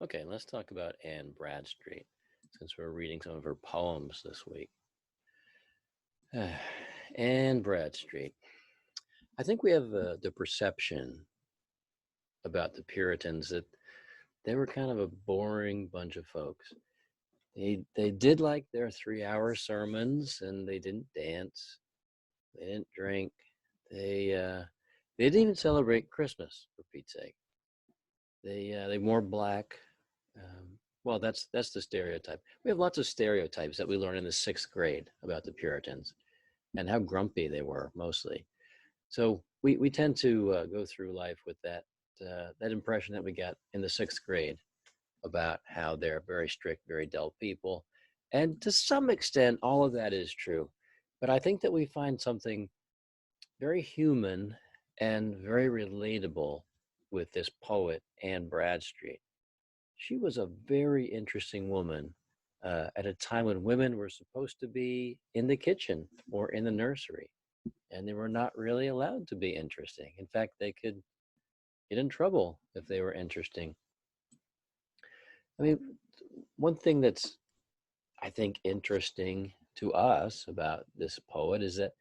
Okay, let's talk about Anne Bradstreet since we're reading some of her poems this week. Anne Bradstreet. I think we have the perception about the Puritans that they were kind of a boring bunch of folks. They did like their 3 hour sermons, and they didn't dance, they didn't drink, they didn't even celebrate Christmas, for Pete's sake. They wore black. Well, that's the stereotype. We have lots of stereotypes that we learn in the sixth grade about the Puritans and how grumpy they were mostly. So we tend to go through life with that impression that we got in the sixth grade about how they're very strict, very dull people, and to some extent, all of that is true. But I think that we find something very human and very relatable with this poet, Anne Bradstreet. She was a very interesting woman at a time when women were supposed to be in the kitchen or in the nursery, and they were not really allowed to be interesting. In fact, they could get in trouble if they were interesting. I mean, one thing that's, I think, interesting to us about this poet is that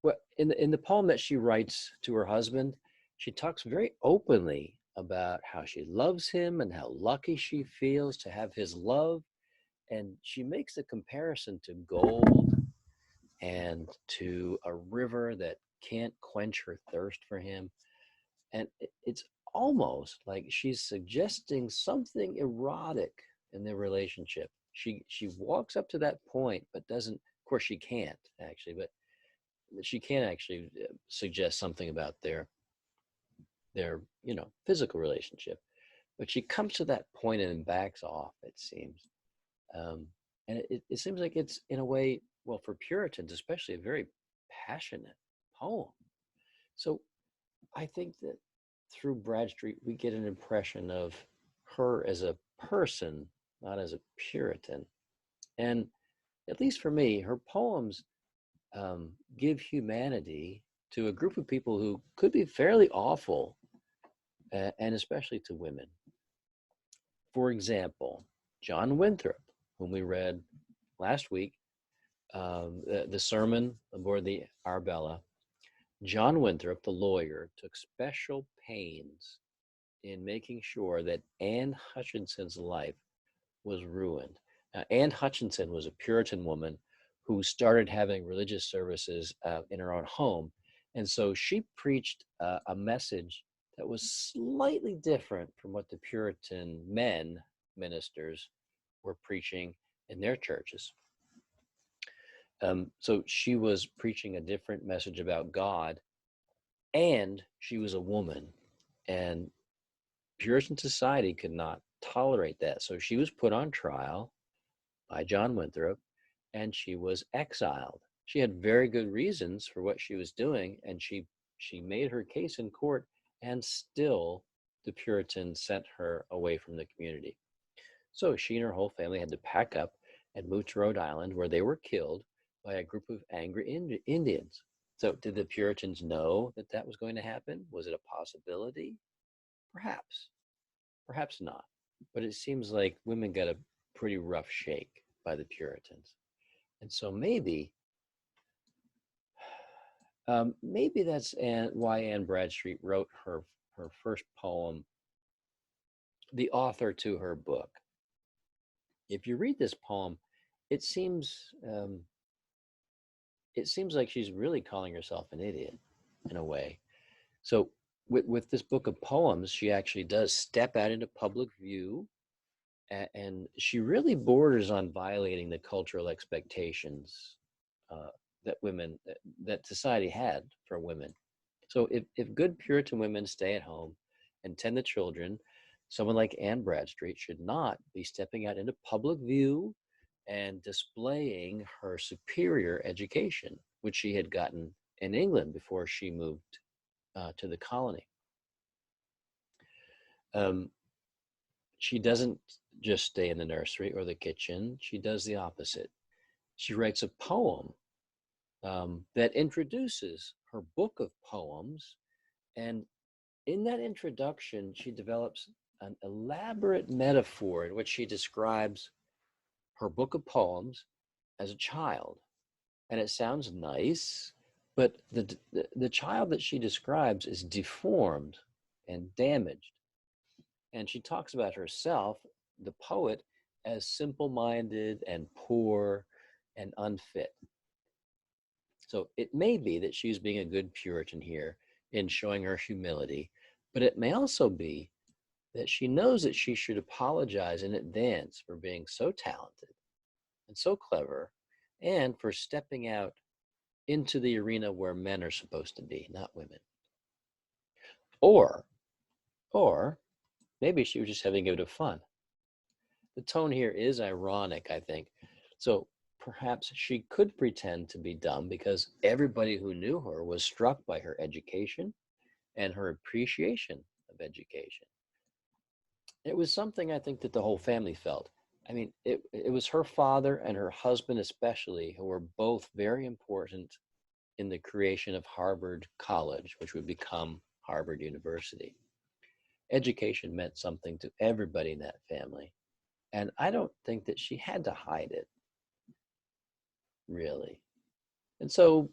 well, in the poem that she writes to her husband, she talks very openly about how she loves him and how lucky she feels to have his love. And she makes a comparison to gold and to a river that can't quench her thirst for him. And it's almost like she's suggesting something erotic in their relationship. She walks up to that point, but doesn't. Of course, she can't actually, but she can actually suggest something about their physical relationship. But she comes to that point and then backs off. It seems, um, and it seems like it's in a way, well, for Puritans especially, a very passionate poem. So I think that through Bradstreet, we get an impression of her as a person, not as a Puritan. And at least for me, her poems give humanity to a group of people who could be fairly awful, and especially to women. For example, John Winthrop, whom we read last week, the sermon aboard the Arbella. John Winthrop, the lawyer, took special pains in making sure that Anne Hutchinson's life was ruined. Anne Hutchinson was a Puritan woman who started having religious services in her own home. And so she preached a message that was slightly different from what the Puritan ministers were preaching in their churches. So she was preaching a different message about God, and she was a woman. And Puritan society could not tolerate that. So she was put on trial by John Winthrop, and she was exiled. She had very good reasons for what she was doing, and she made her case in court, and still the Puritans sent her away from the community. So she and her whole family had to pack up and move to Rhode Island, where they were killed by a group of angry Indians. So did the Puritans know that that was going to happen? Was it a possibility? Perhaps, perhaps not. But it seems like women got a pretty rough shake by the Puritans. And so maybe that's why Anne Bradstreet wrote her first poem, the author to her book. If you read this poem, it seems um, it seems like she's really calling herself an idiot in a way. So with this book of poems, she actually does step out into public view, and she really borders on violating the cultural expectations uh, that that society had for women. So if good Puritan women stay at home and tend the children, someone like Anne Bradstreet should not be stepping out into public view and displaying her superior education, which she had gotten in England before she moved to the colony. Um, she doesn't just stay in the nursery or the kitchen, she does the opposite. She writes a poem that introduces her book of poems. And in that introduction, she develops an elaborate metaphor in which she describes her book of poems as a child. And it sounds nice, but the child that she describes is deformed and damaged. And she talks about herself, the poet, as simple minded and poor and unfit. So it may be that she's being a good Puritan here in showing her humility, but it may also be that she knows that she should apologize in advance for being so talented and so clever and for stepping out into the arena where men are supposed to be, not women. Or, or maybe she was just having a bit of fun. The tone here is ironic, I think. So perhaps she could pretend to be dumb because everybody who knew her was struck by her education and her appreciation of education. It was something I think that the whole family felt. I mean, it was her father and her husband, especially, who were both very important in the creation of Harvard College, which would become Harvard University. Education meant something to everybody in that family. And I don't think that she had to hide it, really. And so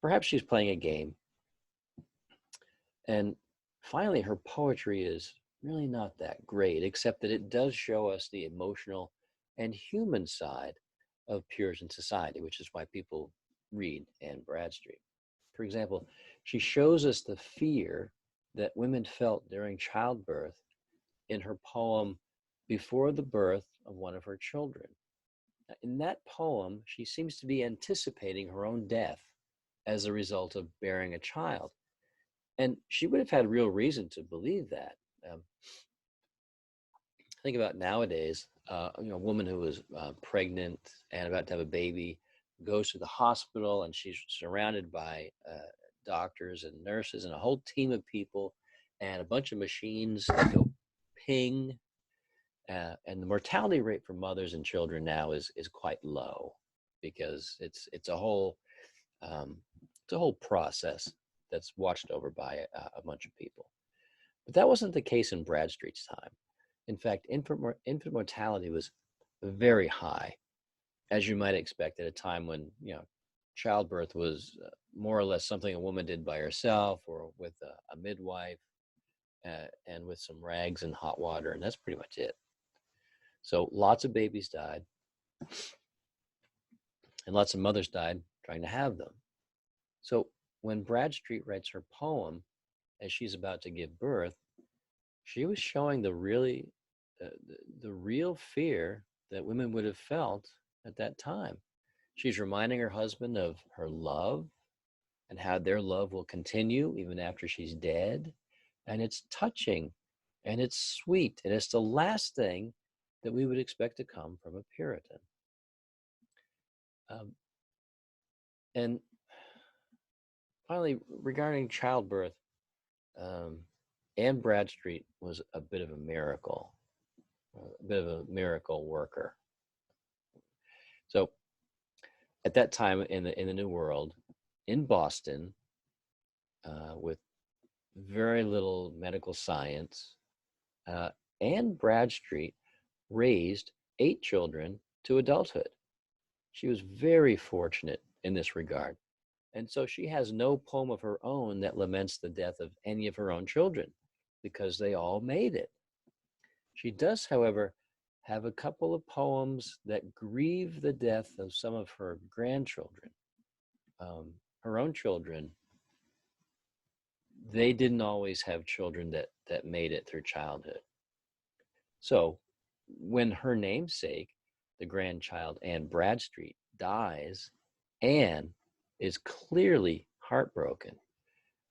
perhaps she's playing a game. And finally, her poetry is really not that great, except that it does show us the emotional and human side of Puritan society, which is why people read Anne Bradstreet. For example, she shows us the fear that women felt during childbirth in her poem Before the Birth of One of Her Children. In that poem, she seems to be anticipating her own death as a result of bearing a child. And she would have had real reason to believe that. Think about nowadays, a woman who is pregnant and about to have a baby goes to the hospital and she's surrounded by doctors and nurses and a whole team of people and a bunch of machines that go ping. And the mortality rate for mothers and children now is quite low because it's a whole process that's watched over by a bunch of people. But that wasn't the case in Bradstreet's time. In fact, infant mortality was very high, as you might expect at a time when childbirth was more or less something a woman did by herself or with a midwife and with some rags and hot water, and that's pretty much it. So lots of babies died, and lots of mothers died trying to have them. So when Bradstreet writes her poem as she's about to give birth, she was showing the real fear that women would have felt at that time. She's reminding her husband of her love and how their love will continue even after she's dead. And it's touching and it's sweet. And it's the last thing that we would expect to come from a Puritan. And finally, regarding childbirth, Anne Bradstreet was a bit of a miracle worker. So at that time in the New World, in Boston, with very little medical science, Anne Bradstreet raised 8 children to adulthood. She was very fortunate in this regard. And so she has no poem of her own that laments the death of any of her own children because they all made it. She does, however, have a couple of poems that grieve the death of some of her grandchildren. Her own children, they didn't always have children that made it through childhood. So when her namesake, the grandchild Anne Bradstreet, dies, Anne is clearly heartbroken.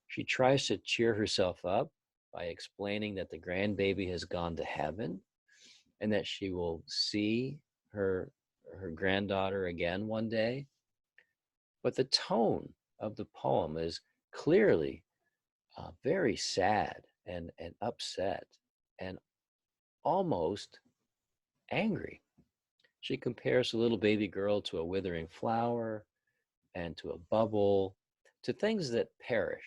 She tries to cheer herself up by explaining that the grandbaby has gone to heaven and that she will see her granddaughter again one day. But the tone of the poem is clearly very sad and upset and almost angry. She compares the little baby girl to a withering flower and to a bubble, to things that perish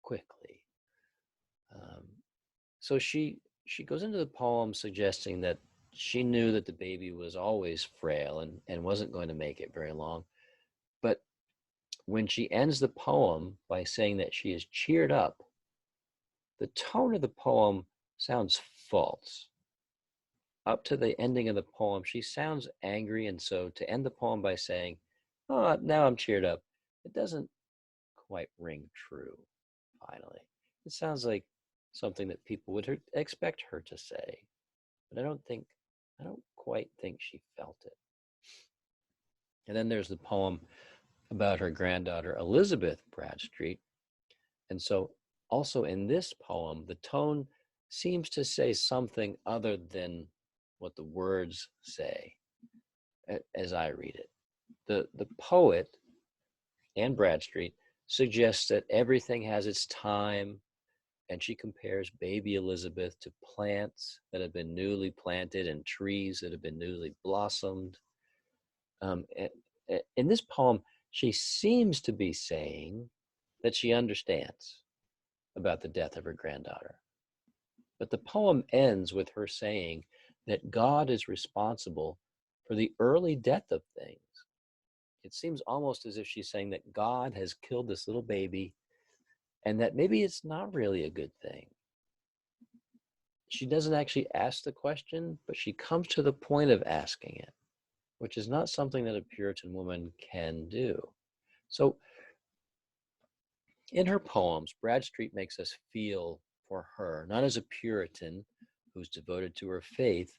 quickly. So she she goes into the poem suggesting that she knew that the baby was always frail and wasn't going to make it very long. But when she ends the poem by saying that she is cheered up, the tone of the poem sounds false. Up to the ending of the poem, she sounds angry. And so to end the poem by saying, "Oh, now I'm cheered up," it doesn't quite ring true, finally. It sounds like something that people would expect her to say, but I don't quite think she felt it. And then there's the poem about her granddaughter, Elizabeth Bradstreet. And so also in this poem, the tone seems to say something other than what the words say as I read it. The poet, Anne Bradstreet, suggests that everything has its time, and she compares baby Elizabeth to plants that have been newly planted and trees that have been newly blossomed. Um, in this poem, she seems to be saying that she understands about the death of her granddaughter. But the poem ends with her saying that God is responsible for the early death of things. It seems almost as if she's saying that God has killed this little baby and that maybe it's not really a good thing. She doesn't actually ask the question, but she comes to the point of asking it, which is not something that a Puritan woman can do. So in her poems, Bradstreet makes us feel for her, not as a Puritan who's devoted to her faith,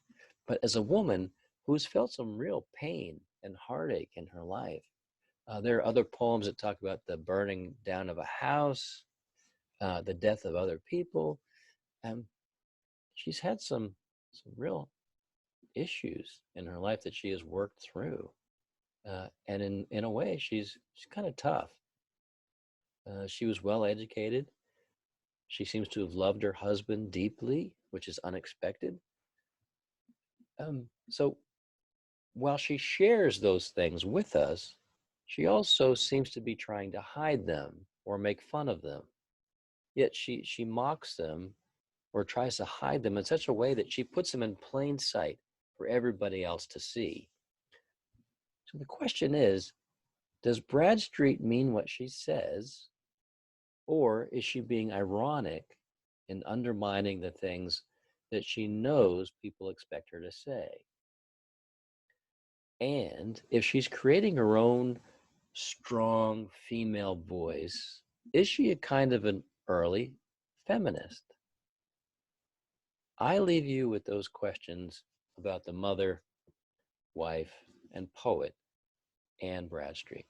but as a woman who has felt some real pain and heartache in her life. There are other poems that talk about the burning down of a house, the death of other people. Um, she's had some real issues in her life that she has worked through. And in a way, she's kind of tough. She was well educated. She seems to have loved her husband deeply, which is unexpected. So while she shares those things with us, she also seems to be trying to hide them or make fun of them. Yet she mocks them or tries to hide them in such a way that she puts them in plain sight for everybody else to see. So the question is, does Bradstreet mean what she says, or is she being ironic in undermining the things that she knows people expect her to say? And if she's creating her own strong female voice, is she a kind of an early feminist? I leave you with those questions about the mother, wife, and poet, Anne Bradstreet.